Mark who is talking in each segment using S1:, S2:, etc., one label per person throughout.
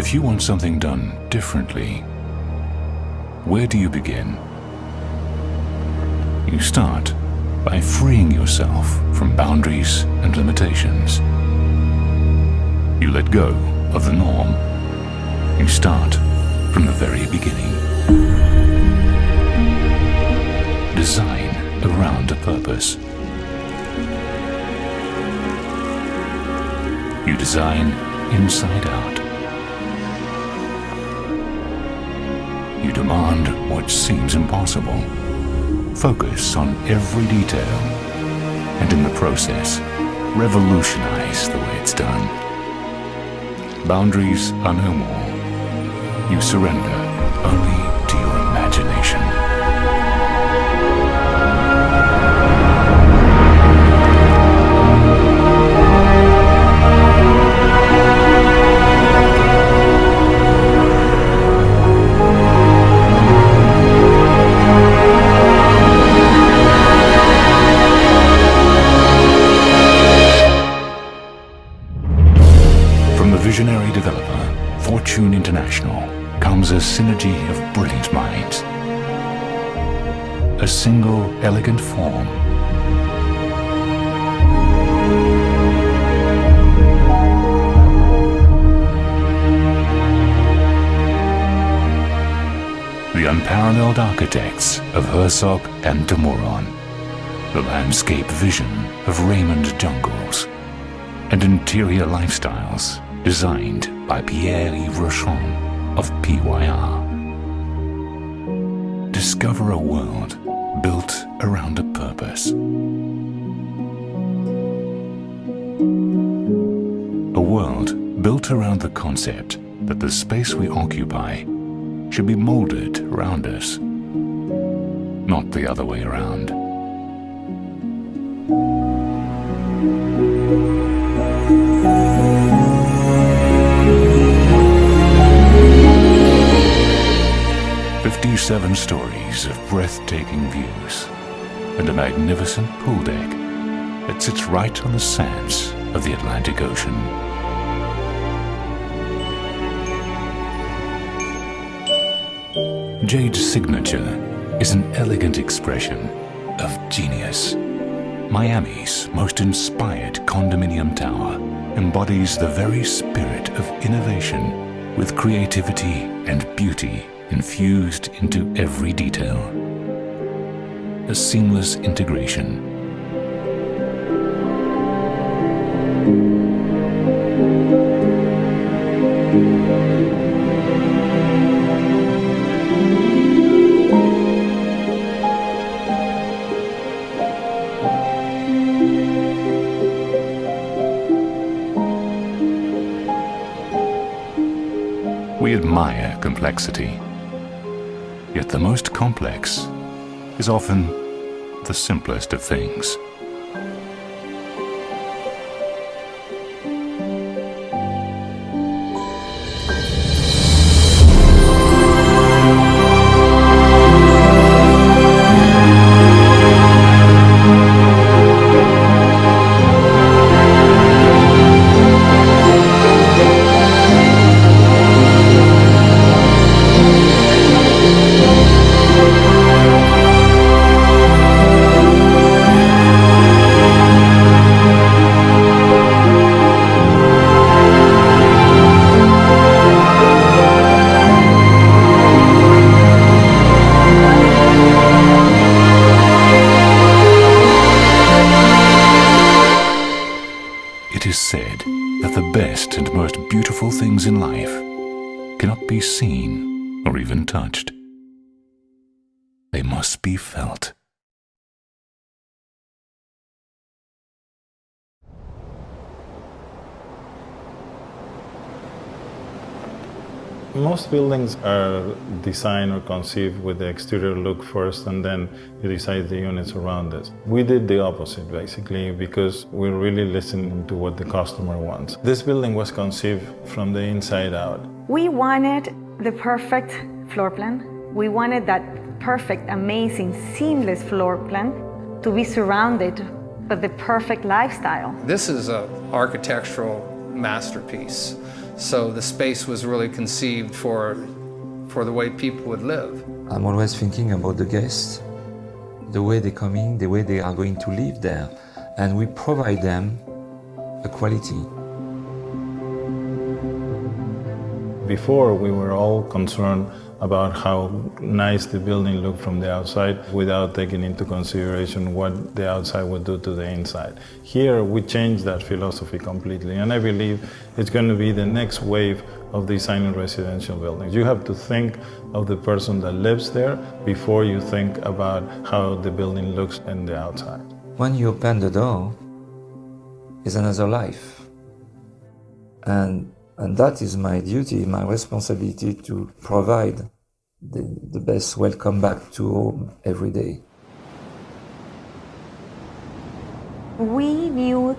S1: If you want something done differently, where do you begin? You start by freeing yourself from boundaries and limitations. You let go of the norm. You start from the very beginning. Design around a purpose. You design inside out. You demand what seems impossible. Focus on every detail, and in the process, revolutionize the way it's done. Boundaries are no more. You surrender only to your imagination. Visionary developer, Fortune International, comes a synergy of brilliant minds. A single elegant form. The unparalleled architects of Herzog and Meuron. The landscape vision of Raymond Jungles. And interior lifestyles designed by Pierre-Yves Rochon of PYR. Discover a world built around a purpose. A world built around the concept that the space we occupy should be molded around us, not the other way around. Seven stories of breathtaking views and a magnificent pool deck that sits right on the sands of the Atlantic Ocean. Jade's signature is an elegant expression of genius. Miami's most inspired condominium tower embodies the very spirit of innovation with creativity and beauty infused into every detail. A seamless integration. We admire complexity. Yet the most complex is often the simplest of things. It is said that the best and most beautiful things in life cannot be seen or even touched. They must be felt.
S2: Most buildings are designed or conceived with the exterior look first, and then you decide the units around it. We did the opposite, basically, because we're really listening to what the customer wants. This building was conceived from the inside out.
S3: We wanted the perfect floor plan. We wanted that perfect, amazing, seamless floor plan to be surrounded by the perfect lifestyle.
S4: This is an architectural masterpiece. So the space was really conceived for the way people would live.
S5: I'm always thinking about the guests, the way they come in, the way they are going to live there, and we provide them a quality.
S2: Before, we were all concerned about how nice the building looked from the outside without taking into consideration what the outside would do to the inside. Here, we changed that philosophy completely, and I believe it's going to be the next wave of designing residential buildings. You have to think of the person that lives there before you think about how the building looks on the outside.
S5: When you open the door, it's another life. And that is my duty, my responsibility to provide the best welcome back to home every day.
S3: We knew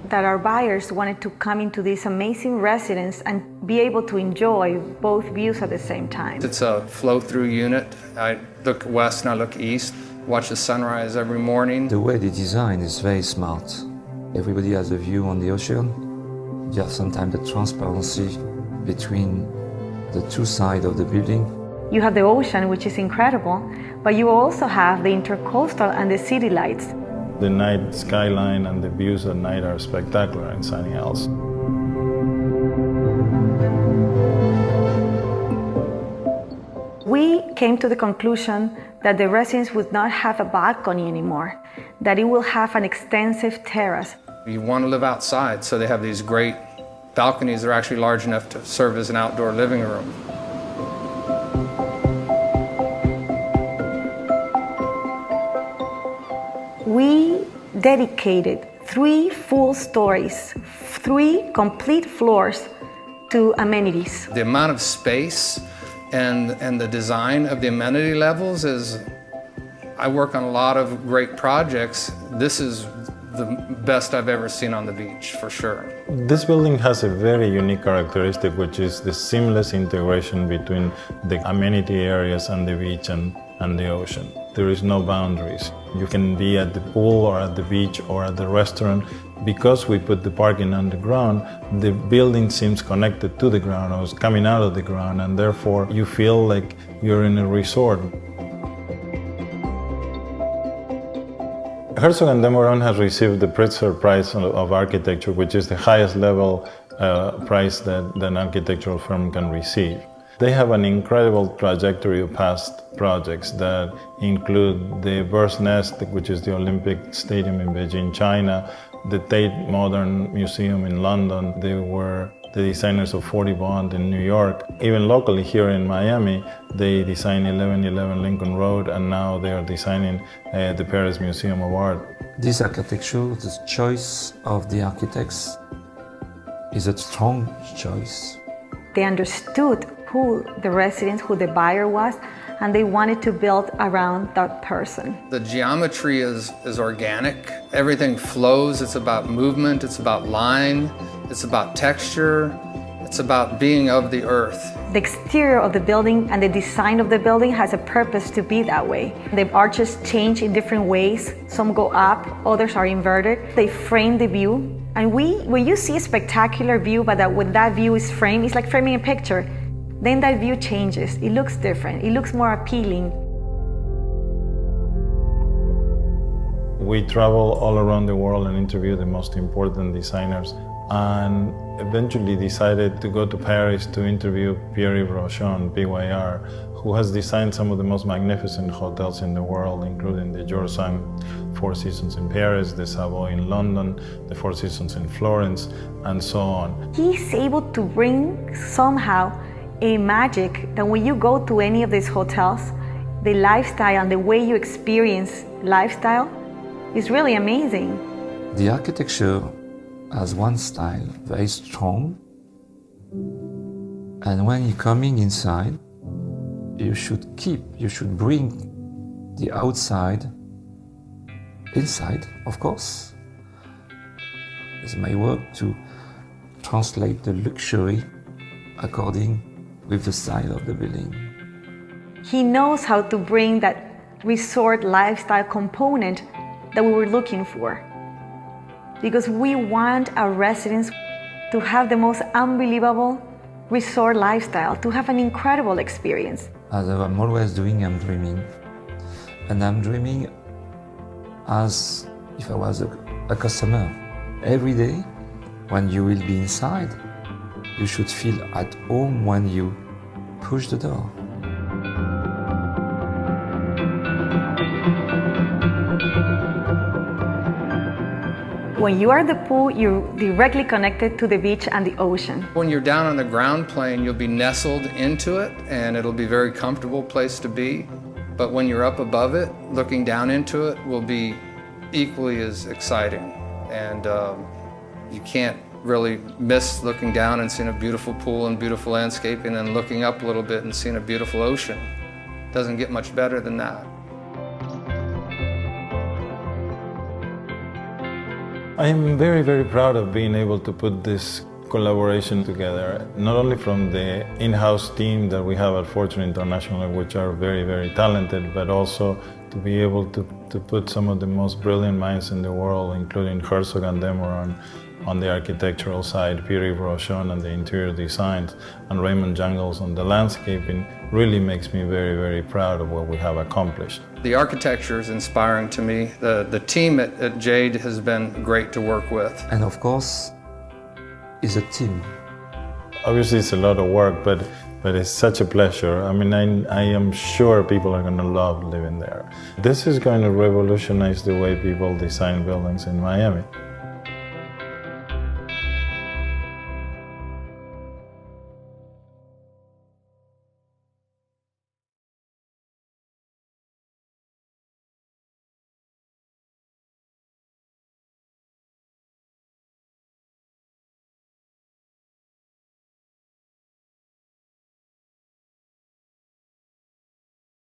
S3: that our buyers wanted to come into this amazing residence and be able to enjoy both views at the same time.
S4: It's a flow-through unit. I look west and I look east, watch the sunrise every morning.
S5: The way they design is very smart. Everybody has a view on the ocean. You have sometimes the transparency between the two sides of the building.
S3: You have the ocean, which is incredible, but you also have the intercoastal and the city lights.
S2: The night skyline and the views at night are spectacular in Sunny Isles.
S3: We came to the conclusion that the residence would not have a balcony anymore, that it will have an extensive terrace.
S4: You want to live outside, so they have these great balconies that are actually large enough to serve as an outdoor living room.
S3: We dedicated 3 full stories, 3 complete floors to amenities.
S4: The amount of space and the design of the amenity levels is, I work on a lot of great projects. This is the best I've ever seen on the beach, for sure.
S2: This building has a very unique characteristic, which is the seamless integration between the amenity areas and the beach and the ocean. There is no boundaries. You can be at the pool or at the beach or at the restaurant. Because we put the parking underground, the building seems connected to the ground or is coming out of the ground, and therefore you feel like you're in a resort. Herzog Meuron has received the Pritzker Prize of Architecture, which is the highest level prize that an architectural firm can receive. They have an incredible trajectory of past projects that include the Bird's Nest, which is the Olympic Stadium in Beijing, China, the Tate Modern Museum in London. They were the designers of 40 Bond in New York. Even locally here in Miami, they designed 1111 Lincoln Road, and now they are designing the Paris Museum of Art.
S5: This architecture, the choice of the architects is a strong choice.
S3: They understood who the resident, who the buyer was, and they wanted to build around that person.
S4: The geometry is organic. Everything flows. It's about movement. It's about line. It's about texture. It's about being of the earth.
S3: The exterior of the building and the design of the building has a purpose to be that way. The arches change in different ways. Some go up, others are inverted. They frame the view. And when you see a spectacular view, but when that view is framed, it's like framing a picture. Then that view changes. It looks different. It looks more appealing.
S2: We travel all around the world and interview the most important designers, and eventually decided to go to Paris to interview Pierre-Yves Rochon, PYR, who has designed some of the most magnificent hotels in the world, including the Jorsan Four Seasons in Paris, the Savoy in London, the Four Seasons in Florence, and so on.
S3: He's able to bring somehow a magic that when you go to any of these hotels, the lifestyle and the way you experience lifestyle is really amazing.
S5: The architecture has one style, very strong, and when you're coming inside, you should bring the outside inside, of course. It's my work to translate the luxury according with the style of the building.
S3: He knows how to bring that resort lifestyle component that we were looking for. Because we want our residents to have the most unbelievable resort lifestyle, to have an incredible experience.
S5: As I'm always doing, I'm dreaming. And I'm dreaming as if I was a customer. Every day, when you will be inside, you should feel at home when you push the door.
S3: When you are at the pool, you're directly connected to the beach and the ocean.
S4: When you're down on the ground plane, you'll be nestled into it and it'll be a very comfortable place to be. But when you're up above it, looking down into it will be equally as exciting. And you can't really miss looking down and seeing a beautiful pool and beautiful landscape, and then looking up a little bit and seeing a beautiful ocean. Doesn't get much better than that.
S2: I am very, very proud of being able to put this collaboration together, not only from the in-house team that we have at Fortune International, which are very, very talented, but also to be able to put some of the most brilliant minds in the world, including Herzog Meuron on the architectural side, Pierre-Yves Rochon on the interior designs, and Raymond Jungles on the landscaping, really makes me very, very proud of what we have accomplished.
S4: The architecture is inspiring to me. The team at Jade has been great to work with.
S5: And of course, it's a team.
S2: Obviously it's a lot of work, but it's such a pleasure. I mean, I am sure people are going to love living there. This is going to revolutionize the way people design buildings in Miami.